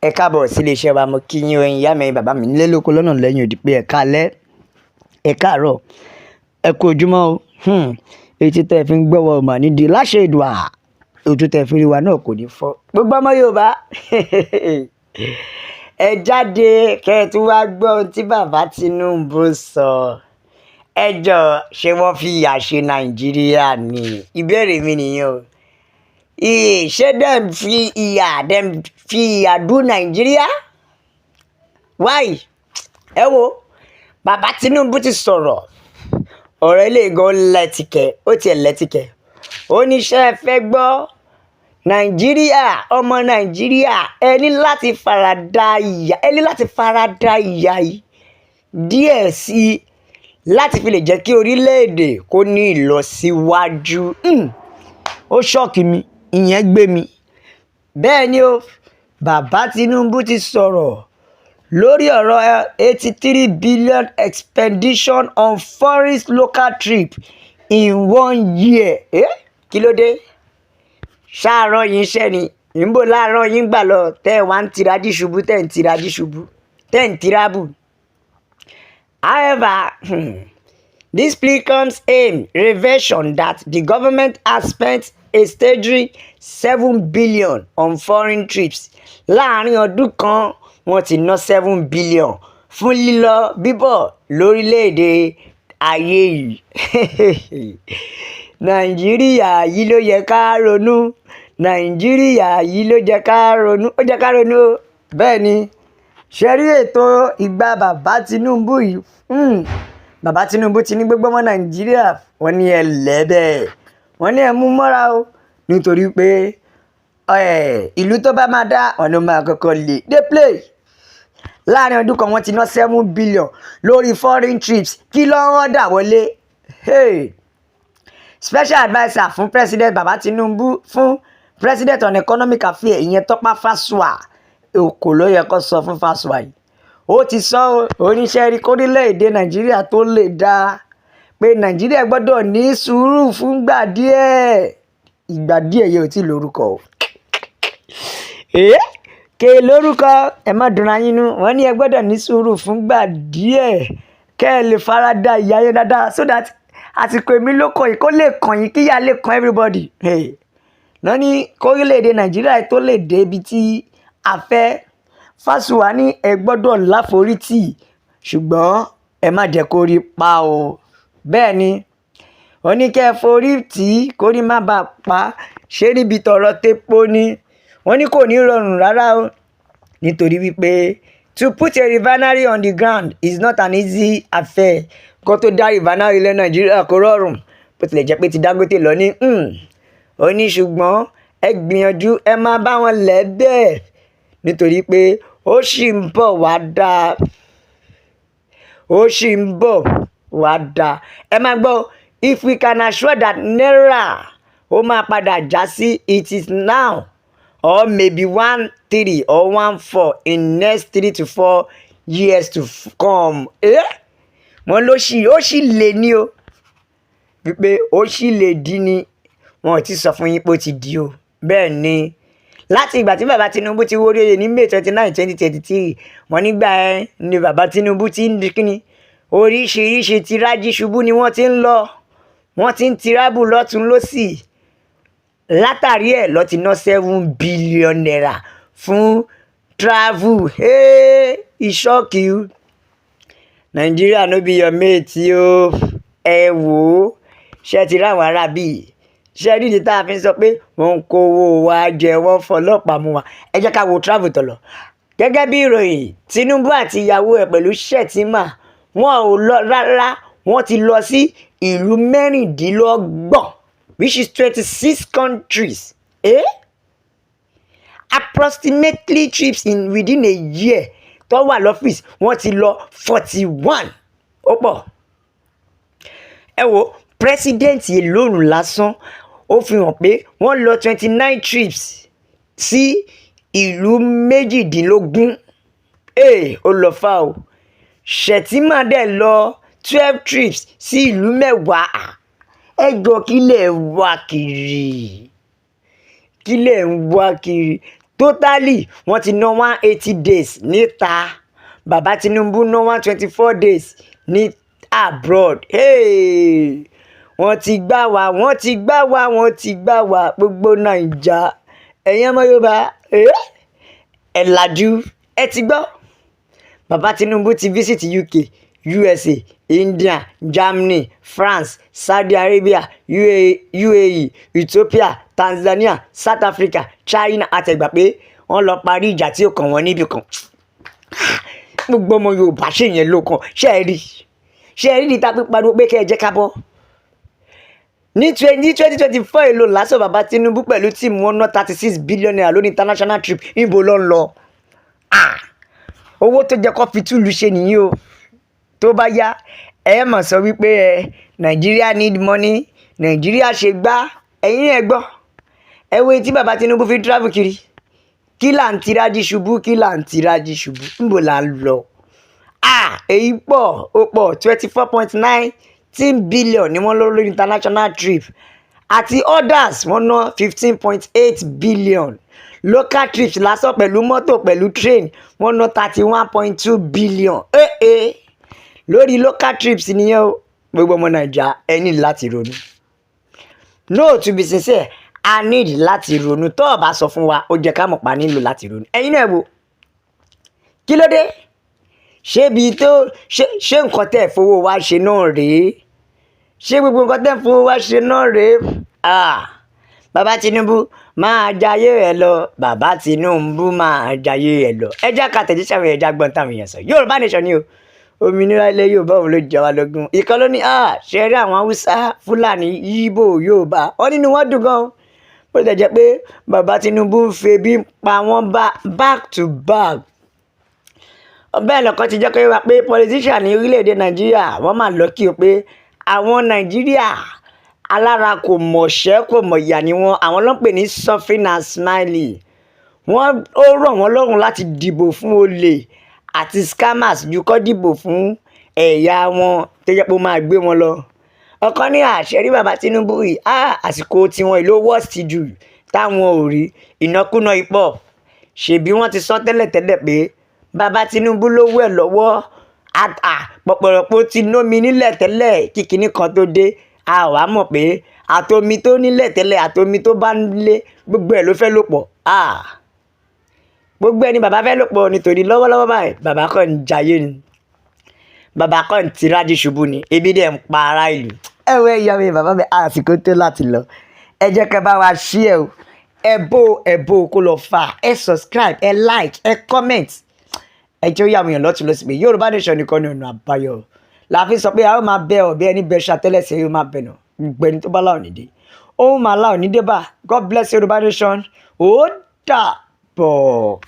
Ẹ káàbọ̀ sí iléeṣẹ́ wa, mo kí yín o, ẹ̀yin ìyá mi, ẹ̀yin bàbá mi nílé lóko lọ́nà lẹ́yìn odi pé ẹ káalẹ́, ẹ káàárọ̀, ẹ kú ojúmọ́ o. Etí tẹ́ ẹ fi ń gbọ́ wa ò mà ní di láṣẹ Èdùà, ojú tẹ́ ẹ fi rí wa náà kò ní fọ́. Gbogbo ọmọ Yorùbá ẹ jáde kẹ́ ẹ tún wá gbọ́ ohun tí bàbá Tinubu sọ. Ẹ jọ̀ọ́, ṣé wọ́n fi ìyà ṣe Nàìjíríà ni? Ìbéèrè mi nìyẹn o. Ṣé dem fi ìyà do Nàìjíríà? Why? Ẹ wo, bàbá Tinubu ti sọ̀rọ̀, ọ̀rọ̀ ilé gan lẹ́tìkẹ́, ó tiẹ̀ lẹ́tìkẹ́. Ó ní ṣé ẹ fẹ́ gbọ́ Nàìjíríà, ọmọ Nàìjíríà, ẹ ní láti farada ìyà yìí díẹ̀ sí i láti fi lè jẹ́ kí orílẹ̀-èdè kó ní ìlọsíwájú. Ó ṣọ́ọ̀kì mi, ìyẹn gbé mi. Bẹ́ẹ̀ ni o, bàbá Tinubu ti sọ̀rọ̀ lórí ọ̀rọ̀ 83 billion expenditure on foreign local trip in 1 year. Kí ló dé? Ṣáàrọ̀ yín iṣẹ́ ni, ìbò láàárọ̀ yín gbà lọ tẹ́ ẹ̀ wá ń tirají ṣubú, tẹ́ ẹ̀ ń tirábù. However, this plea comes in revelation that the government has spent a staggering 7 billion on foreign trips. Láàárín ọdún kan, wọ́n ti ná 7 billion fún lílọ bíbọ̀ lórílẹ̀‐èdè ayé yìí. Nàìjíríà yìí ló yẹ ká ronú. Nàìjíríà yìí ló jẹ́ ká ronú. Ó jẹ́ ká ronú o. Bẹ́ẹ̀ ni, ṣe rí ètò ìgbà bàbá Tinubu yìí. Bàbá Tinubu ti ní gbogbo ọmọ Nàìjíríà, wọ́n ní ẹ lẹ́bẹ̀ẹ́, wọ́n ní ẹ mú mọ́ra o, nítorí pé ìlú tó bá máa dá ọ̀nà máa kọ́kọ́ lè dé play. Láàárín ọdún kan wọ́n ti ná 7 billion lórí foreign trips. Kí ló ń rọ́dà wọlé? Special adviser fún president bàbá Tinubu fún president on economic affairs, ìyẹn Tọ́pá Fásùà, kò ló yẹ kó sọ fún Fásùà yìí. Ó ti sọ oníṣẹ́ rí kórílẹ̀-èdè Nàìjíríà tó lè dá pé Nàìjíríà gbọ́dọ̀ ní sùúrù fúngbà díẹ̀. Ìgbà díẹ̀ yẹn ò tí lórúkọ o. Ké lórúkọ, ẹ má dùnra yín nú. Wọ́n ní ẹ gbọ́dọ̀ ní sùúrù fúngbà díẹ̀ kẹ́ ẹ lè farada ìyà yẹn dáadáa, so that àsìkò èmi ló kàn yín kó lè kàn yín, kíyà lè kàn everybody. Wọ́n ní kórílẹ̀-èdè Nàìjíríà tó lè dé ibi tí a fẹ́. Fásùà ní ẹ gbọ́dọ̀ láforítì, ṣùgbọ́n ẹ má jẹ́ kó rí pa o. Bẹ́ẹ̀ ni, ó ní kẹ́ ẹ forí tì kó rí má bàa pa. Ṣé níbi tọ̀rọ̀ tepo ni? Wọ́n ní kò ní rọrùn rárá o, nítorí wípé to put a refinery on the ground is not an easy affair. Kó tó dá refinery ilẹ̀ Nàìjíríà kò rọrùn, bó tilẹ̀ jẹ́ pé ti Dangote lọ ní. Ó ní ṣùgbọ́n ẹ gbìyànjú, ẹ má bá wọn lẹ̀ bẹ́ẹ̀, nítorí pé ó ṣì ń bọ̀ wá dáa. Ó ṣì ń bọ̀ wá dáa. Ẹ máa gbọ́, if we can assure that naira ó máa padà já sí it is now or maybe 1.3 or 1.4 in next 3 to 4 years to come. Wọ́n ló ṣì lè ní o, wípé ó ṣì lè di ni. Wọn ò tí sọ fún yín pé ó ti di o. Bẹ́ẹ̀ ni, láti ìgbà tí bàbá Tinubu ti wọlé oyè ní May 29, 2023, wọ́n nígbà ẹ ni bàbá Tinubu ti ń di kíni, oríṣiríṣi tirají ṣubú ni wọ́n ti ń lọ. Wọ́n ti ń tirábù lọ́tún lọ́sì. Látàrí ẹ̀ lọ ti ná 7 billion naira fún travel. Ìṣọ́kì Nàìjíríà no be your mate o. Ẹ wò ó, ṣé ti ráwọn ará bíi? Ṣé nídìí tá a fi ń sọ pé wọ́n ń kówó wa jẹ, wọ́n fọlọ́pàá mú wa? Ẹ jẹ́ ká wo travel tọ̀lọ̀. Gẹ́gẹ́ bí ìròyìn, Tinubu àti ìyàwó ẹ̀ pẹ̀lú Shettima, wọn ò lọ rárá. Wọ́n ti lọ sí ìlú 26, which is 26 countries. Approximately trips within a year tó wà lọ́fíìsì, wọ́n ti lọ 41. Ó pọ̀. Ẹ wo, president alone lásán ó fi hàn pé wọ́n lọ 29 trips sí ìlú 18. Ó lọ fà o. Shettima dẹ̀ lọ 12 trips sí ìlú 10. Ẹ jọ kí lẹ̀ ń wá kiri? totally wọ́n ti ná 180 days níta. Bàbá Tinubu ná 124 days ní abroad. Wọ́n ti gbá wa gbogbo Naija. Ẹ̀yin ọmọ Yorùbá ẹ làjú ẹ ti gbọ́. Bàbá Tinubu ti visit UK, USA, India, Germany, France, Saudi Arabia, UAE, Ethiopia, Tanzania, South Africa, China àtẹ̀gbà pé wọ́n lọ parí ìjà tí ó kàn wọ́n níbì kan. Gbogbo ọmọ Yorùbá ṣe yẹn ló kàn. Ṣé ẹ rí níta pípariwo pé kẹ́ ẹ jẹ́ ká bọ́. Ní 2024 èlò lásán bàbá Tinubu pẹ̀lú tíìmù wọn ná 36 billion naira lórí international trip. Níbo ló ń lọ? Owó tó jẹ́ kó fi túlù ṣe nìyí o. Tó bá yá ẹ mọ̀ sọ wípé Nigeria need money, Nigeria ṣe gbá. Ẹ̀yin ẹ gbọ́. Ẹ wo tí bàbá Tinubu fi travel kiri. Kí là ń tirají ṣubú, níbo là ń lọ? Èyí pọ̀, ó pọ̀ 24.19 billion ni wọ́n lọ lórí international trip. Àti others wọ́n ná 15.8 billion. Local trips lásán pẹ̀lú mọ́tò pẹ̀lú train wọ́n ná 31.2 billion. Lórí local trips nìyẹn o. Gbogbo ọmọ Naija ẹ ní láti ronú. No, to be sincere, I need láti ronú. Tó o bá sọ fún wa ó jẹ́ ká mọ̀ pa nílò láti ronú. Ẹ̀yin náà wò. Kí ló dé? Ṣé nǹkan tẹ́ fowó wa ṣe náà rèé? Ṣé gbogbo nǹkan tẹ́ fowó wa ṣe náà rèé? Bàbá Tinubu máa jayé ẹ lọ. Bàbá Tinubu máa jayé ẹ lọ. Ẹ jẹ́ ká tẹ̀jíṣẹ́ àwọn ẹja gbọ́n táwọn èèyàn sọ. Yorùbá nation ni o. Òmìnira ilẹ̀ Yorùbá òun ló jẹ wá lógún. Ìkan ló ní ṣe rí àwọn Haúsá, Fúlàní, Yíbò, Yorùbá. Wọ́n nínú wọn dùn gan. Bó ṣe jẹ́ pé bàbá Tinubu ń febi pa wọ́n back to back. Bẹ́ẹ̀ lọ́kàn ti jẹ́ kó yé wa pé politician ní orílẹ̀-èdè Nàìjíríà wọ́n máa lọ́kì o pé àwọn Nàìjíríà alára kò mọ̀ṣẹ́ kò mọ̀yà ni wọ́n. Àwọn ló ń pè ní suffering and smiling. Ó rọ̀ wọ́n lọ́rùn láti dìbò fún olè àti scammers ju kó dìbò fún ẹ̀yà wọn tó jẹ́ pé ó máa gbé wọn lọ. Ọ̀kan ní àṣẹrí bàbá Tinubu yìí àsìkò tiwọn ìlú worst jù táwọn ò rí ìnákúná ipò. Ṣèbí wọ́n ti sọ tẹ́lẹ̀tẹ́lẹ̀ pé bàbá Tinubu lówó ẹ̀ lọ́wọ́ pọ̀pọ̀rọ̀pọ̀ ti nómi nílẹ̀ tẹ́lẹ̀ kíkiní kan tó dé. A wá mọ̀ pé àtomi tó nílẹ̀ tẹ́lẹ̀ àtomi tó bá nílé gbogbo ẹ̀ ló fẹ́ lò pọ̀. Gbogbo ẹni bàbá fẹ́ lò pọ̀ nítorí lọ́wọ́lọ́wọ́ báyìí bàbá kan ń jayé ni. Bàbá kan ń tirají ṣubú ni. Ebi dẹ̀ ń pa ará ìlú. Ẹ̀wẹ̀ ìyá mi bàbá mi àsìkò tó láti lọ. Ẹ jẹ́ ká bá wa share o. Ẹ bó kó lọ fà. Ẹ subscribe, ẹ like, ẹ comment. Ẹ jẹ́ ó yà wọ̀nyàn lọ́tún lọ́sí pé Yorùbá nation nìkan ni ọ̀nà àbáyọ. Láàfin sọ pé a ó máa bẹ ọ̀bẹ ẹni bẹ ṣàtẹ́lẹsẹ̀ yóò máa bẹ̀nà. Gbẹ̀ni tó bá láwọn nídé. Ó máa láwọn nídé bá. God bless Yorùbá nation. Ó dàbọ̀.